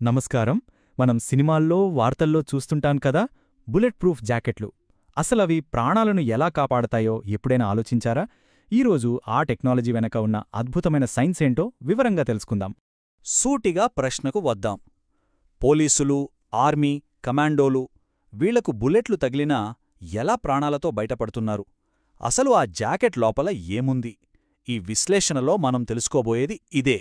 నమస్కారం. మనం సినిమాల్లో, వార్తల్లో చూస్తుంటాం కదా, బుల్లెట్ ప్రూఫ్ జాకెట్లు. అసలవి ప్రాణాలను ఎలా కాపాడతాయో ఎప్పుడైనా ఆలోచించారా? ఈరోజు ఆ టెక్నాలజీ వెనక ఉన్న అద్భుతమైన సైన్స్ ఏంటో వివరంగా తెలుసుకుందాం. సూటిగా ప్రశ్నకు వద్దాం. పోలీసులు, ఆర్మీ, కమాండోలు వీళ్లకు బుల్లెట్లు తగిలినా ఎలా ప్రాణాలతో బయటపడుతున్నారు? అసలు ఆ జాకెట్ లోపల ఏముంది? ఈ విశ్లేషణలో మనం తెలుసుకోబోయేది ఇదే.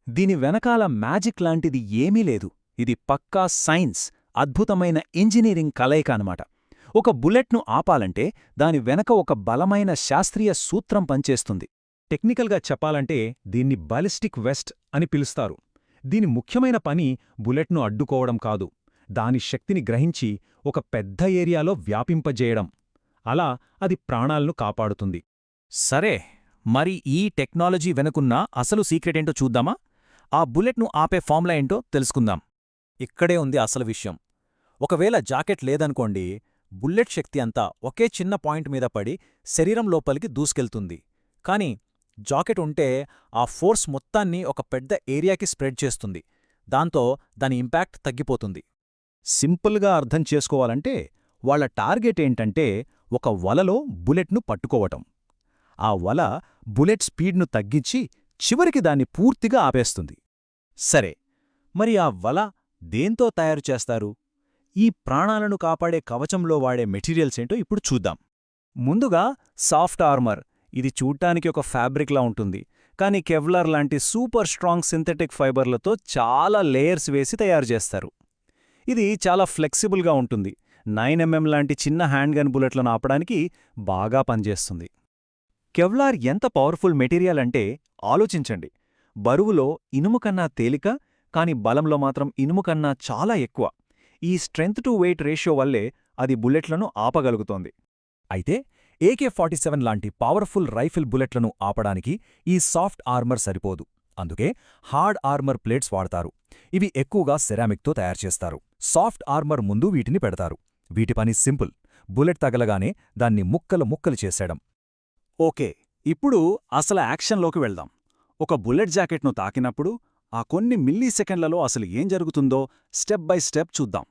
దీని వెనకాల మ్యాజిక్ లాంటిది ఏమీ లేదు. ఇది పక్కా సైన్స్, అద్భుతమైన ఇంజనీరింగ్ కలయిక అనమాట. ఒక బుల్లెట్ను ఆపాలంటే దాని వెనక ఒక బలమైన శాస్త్రీయ సూత్రం పనిచేస్తుంది. టెక్నికల్గా చెప్పాలంటే దీన్ని బాలిస్టిక్ వెస్ట్ అని పిలుస్తారు. దీని ముఖ్యమైన పని బుల్లెట్ను అడ్డుకోవడం కాదు, దాని శక్తిని గ్రహించి ఒక పెద్ద ఏరియాలో వ్యాపింపజేయడం. అలా అది ప్రాణాలను కాపాడుతుంది. సరే, మరి ఈ టెక్నాలజీ వెనుకున్న అసలు సీక్రెటేంటో చూద్దామా? ఆ బుల్లెట్ను ఆపే ఫార్ములా ఏంటో తెలుసుకుందాం. ఇక్కడే ఉంది అసలు విషయం. ఒకవేళ జాకెట్ లేదనుకోండి, బుల్లెట్ శక్తి అంతా ఒకే చిన్న పాయింట్ మీద పడి శరీరం లోపలికి దూసుకెళ్తుంది. కాని జాకెట్ ఉంటే ఆ ఫోర్స్ మొత్తాన్ని ఒక పెద్ద ఏరియాకి స్ప్రెడ్ చేస్తుంది. దాంతో దాని ఇంపాక్ట్ తగ్గిపోతుంది. సింపుల్గా అర్థం చేసుకోవాలంటే వాళ్ల టార్గెట్ ఏంటంటే ఒక వలలో బుల్లెట్ను పట్టుకోవటం. ఆ వల బుల్లెట్ స్పీడ్ను తగ్గించి చివరికి దాన్ని పూర్తిగా ఆపేస్తుంది. సరే, మరి ఆ వల దేంతో తయారు చేస్తారు? ఈ ప్రాణాలను కాపాడే కవచంలో వాడే మెటీరియల్సేంటో ఇప్పుడు చూద్దాం. ముందుగా సాఫ్ట్ ఆర్మర్. ఇది చూడ్డానికి ఒక ఫ్యాబ్రిక్లా ఉంటుంది, కానీ కెవ్లార్ లాంటి సూపర్ స్ట్రాంగ్ సింథెటిక్ ఫైబర్లతో చాలా లేయర్స్ వేసి తయారు చేస్తారు. ఇది చాలా ఫ్లెక్సిబుల్గా ఉంటుంది. 9mm లాంటి చిన్న హ్యాండ్గన్ బుల్లెట్లను ఆపడానికి బాగా పనిచేస్తుంది. కెవ్లార్ ఎంత పవర్ఫుల్ మెటీరియల్ అంటే ఆలోచించండి. బరువులో ఇనుము కన్నా తేలిక, కాని బలంలో మాత్రం ఇనుము కన్నా చాలా ఎక్కువ. ఈ స్ట్రెంగ్త్ టు వెయిట్ రేషియో వల్లే అది బుల్లెట్లను ఆపగలుగుతోంది. అయితే AK-47 లాంటి పవర్ఫుల్ రైఫిల్ బుల్లెట్లను ఆపడానికి ఈ సాఫ్ట్ ఆర్మర్ సరిపోదు. అందుకే హార్డ్ ఆర్మర్ ప్లేట్స్ వాడతారు. ఇవి ఎక్కువగా సెరామిక్తో తయారుచేస్తారు. సాఫ్ట్ ఆర్మర్ ముందు వీటిని పెడతారు. వీటి పని సింపుల్: బుల్లెట్ తగలగానే దాన్ని ముక్కలు ముక్కలు చేసేయడం. ఓకే, ఇప్పుడు అసలు యాక్షన్లోకి వెళ్దాం. ఒక బుల్లెట్ జాకెట్ను తాకినప్పుడు ఆ కొన్ని మిల్లీసెకండ్లలో అసలు ఏం జరుగుతుందో స్టెప్ బై స్టెప్ చూద్దాం.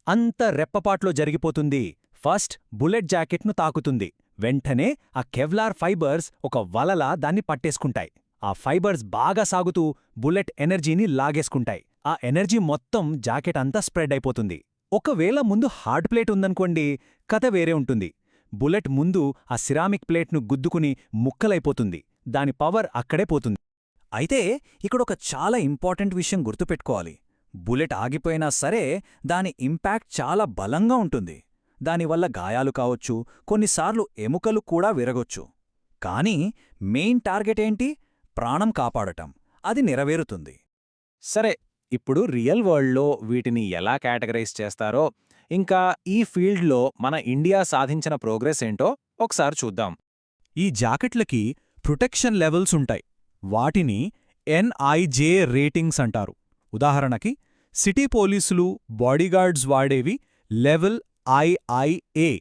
అంత రెప్పపాట్లో జరిగిపోతుంది. ఫస్ట్ బుల్లెట్ జాకెట్ను తాకుతుంది. వెంటనే ఆ కెవ్లార్ ఫైబర్స్ ఒక వలలా దాన్ని పట్టేసుకుంటాయి. ఆ ఫైబర్స్ బాగా సాగుతూ బుల్లెట్ ఎనర్జీని లాగేసుకుంటాయి. ఆ ఎనర్జీ మొత్తం జాకెట్ అంతా స్ప్రెడ్ అయిపోతుంది. ఒకవేళ ముందు హార్డ్ ప్లేట్ ఉందనుకోండి, కథ వేరే ఉంటుంది. బుల్లెట్ ముందు ఆ సిరామిక్ ప్లేట్ను గుద్దుకుని ముక్కలైపోతుంది. దాని పవర్ అక్కడే పోతుంది. అయితే ఇక్కడొక చాలా ఇంపార్టెంట్ విషయం గుర్తుపెట్టుకోవాలి. బుల్లెట్ ఆగిపోయినా సరే దాని ఇంపాక్ట్ చాలా బలంగా ఉంటుంది. దానివల్ల గాయాలు కావచ్చు, కొన్నిసార్లు ఎముకలు కూడా విరగొచ్చు. కానీ మెయిన్ టార్గెట్ ఏంటి? ప్రాణం కాపాడటం. అది నెరవేరుతుంది. సరే, ఇప్పుడు రియల్ వరల్డ్లో వీటిని ఎలా కేటగరైజ్ చేస్తారో, ఇంకా ఈ ఫీల్డ్లో మన ఇండియా సాధించిన ప్రోగ్రెస్ ఏంటో ఒకసారి చూద్దాం. ఈ జాకెట్లకి ప్రొటెక్షన్ లెవెల్స్ ఉంటాయి. వాటిని NIJ రేటింగ్స్ అంటారు. ఉదాహరణకి సిటీ పోలీసులు, బాడీగార్డ్స్ వాడేవి లెవెల్ IA.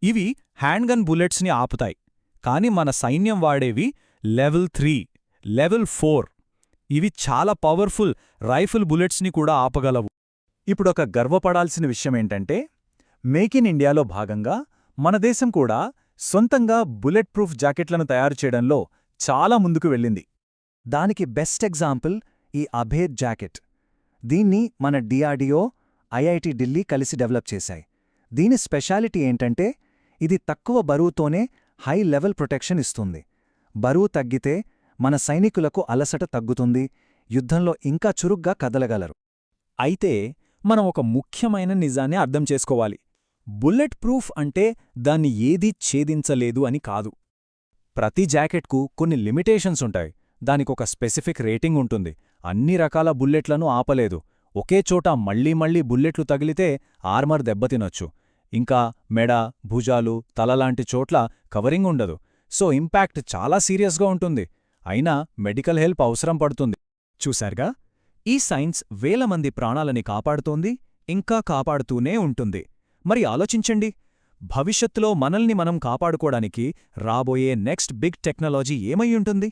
ఇవి హ్యాండ్గన్ బుల్లెట్స్ని ఆపుతాయి. కాని మన సైన్యం వాడేవి లెవెల్ 3, లెవెల్ 4. ఇవి చాలా పవర్ఫుల్ రైఫిల్ బుల్లెట్స్ని కూడా ఆపగలవు. ఇప్పుడొక గర్వపడాల్సిన విషయమేంటంటే, మేక్ ఇన్ ఇండియాలో భాగంగా మన దేశం కూడా సొంతంగా బుల్లెట్ ప్రూఫ్ జాకెట్లను తయారు చేయడంలో చాలా ముందుకు వెళ్ళింది. దానికి బెస్ట్ ఎగ్జాంపుల్ ఈ అభేద్ జాకెట్. దీన్ని మన DRDO, IIT ఢిల్లీ కలిసి డెవలప్ చేశాయి. దీని స్పెషాలిటీ ఏంటంటే, ఇది తక్కువ బరువుతోనే హై లెవెల్ ప్రొటెక్షన్ ఇస్తుంది. బరువు తగ్గితే మన సైనికులకు అలసట తగ్గుతుంది, యుద్ధంలో ఇంకా చురుగ్గా కదలగలరు. అయితే మనం ఒక ముఖ్యమైన నిజాన్ని అర్థం చేసుకోవాలి. బుల్లెట్ ప్రూఫ్ అంటే దాన్ని ఏదీ ఛేదించలేదు అని కాదు. ప్రతి జాకెట్కు కొన్ని లిమిటేషన్స్ ఉంటాయి. దానికొక స్పెసిఫిక్ రేటింగ్ ఉంటుంది. అన్ని రకాల బుల్లెట్లను ఆపలేదు. ఒకే చోట మళ్లీ మళ్లీ బుల్లెట్లు తగిలితే ఆర్మర్ దెబ్బతినొచ్చు. ఇంకా మెడ, భుజాలు, తలలాంటి చోట్ల కవరింగ్ ఉండదు. సో ఇంపాక్ట్ చాలా సీరియస్గా ఉంటుంది. అయినా మెడికల్ హెల్ప్ అవసరం పడుతుంది. చూశారుగా, ఈ సైన్స్ వేల మంది ప్రాణాలని కాపాడుతోంది, ఇంకా కాపాడుతూనే ఉంటుంది. మరి ఆలోచించండి, భవిష్యత్తులో మనల్ని మనం కాపాడుకోవడానికి రాబోయే నెక్స్ట్ బిగ్ టెక్నాలజీ ఏమై ఉంటుంది?